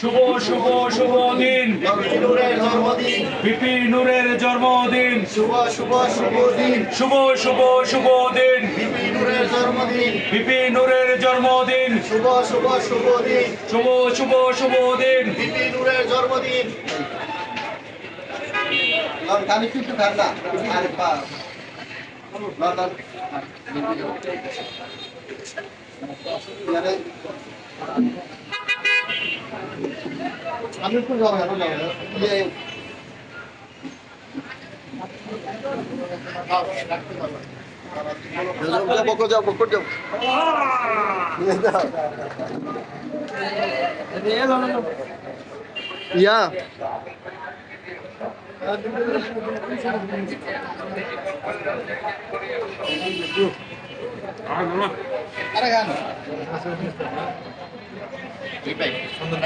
শুভ শুভ শুভ দিন বিপি নূরের জন্মদিন শুভ শুভ শুভ দিন শুভ শুভ শুভ দিন বিপি নূরের জন্মদিন বিপি নূরের জন্মদিন শুভ শুভ শুভ দিন শুভ শুভ শুভ দিন বিপি নূরের জন্মদিন আমি কিন্তু ঠান্ডা আরে বা আমি একটু যাবো বকর যাও বকর যাও ইয়া আরে গান সুন্দর